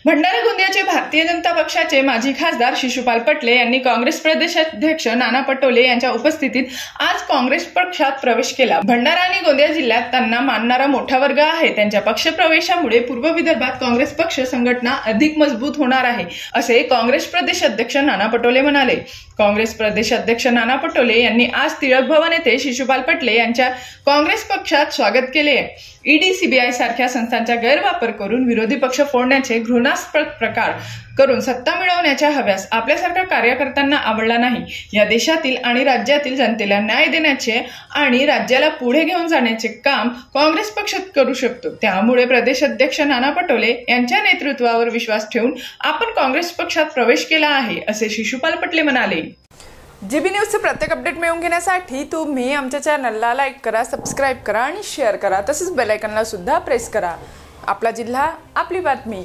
भंडारा गोंदियाचे भारतीय जनता पक्षाचे माजी खासदार शिशुपाल पटले यांनी काँग्रेस प्रदेशाध्यक्ष नाना पटोले यांच्या उपस्थितीत आज काँग्रेस पक्षात प्रवेश केला। भंडारा आणि गोंदिया जिल्ह्यात त्यांना मानणारा मोठा वर्ग आहे। त्यांच्या पक्षप्रवेशामुळे पूर्व विदर्भात काँग्रेस पक्ष संघटना अधिक मजबूत होणार आहे, असे काँग्रेस प्रदेशाध्यक्ष नाना पटोले म्हणाले। काँग्रेस प्रदेशाध्यक्ष नाना पटोले यांनी आज टिळक भवन येथे शिशुपाल पटले यांच्या काँग्रेस पक्षात स्वागत केले। ईडी, सीबीआय सारख्या संस्थांचा गैरवापर करून विरोधी पक्ष फोडण्याचे घृणास्पद प्रकार करून सत्ता मिळवण्याच्या हव्यास आपल्यासारख्या कार्यकर्त्यांना आवडला नाही। या देशातील आणि राज्यातील जनतेला न्याय देण्याचे आणि राज्याला पुढे घेऊन जाण्याचे काम काँग्रेस पक्ष करू शकतो। त्यामुळे प्रदेशाध्यक्ष नाना पटोले यांच्या नेतृत्वावर विश्वास ठेवून आपण काँग्रेस पक्षात प्रवेश केला आहे, असे शिशुपाल पटले म्हणाले। जीबी न्यूजचे प्रत्येक अपडेट मिळवून घेण्यासाठी तुम्ही आमच्या चॅनलला लाईक करा, सबस्क्राईब करा आणि शेअर करा। तसेच बेल आयकॉनला सुद्धा प्रेस करा। आपला जिल्हा, आपली बातमी।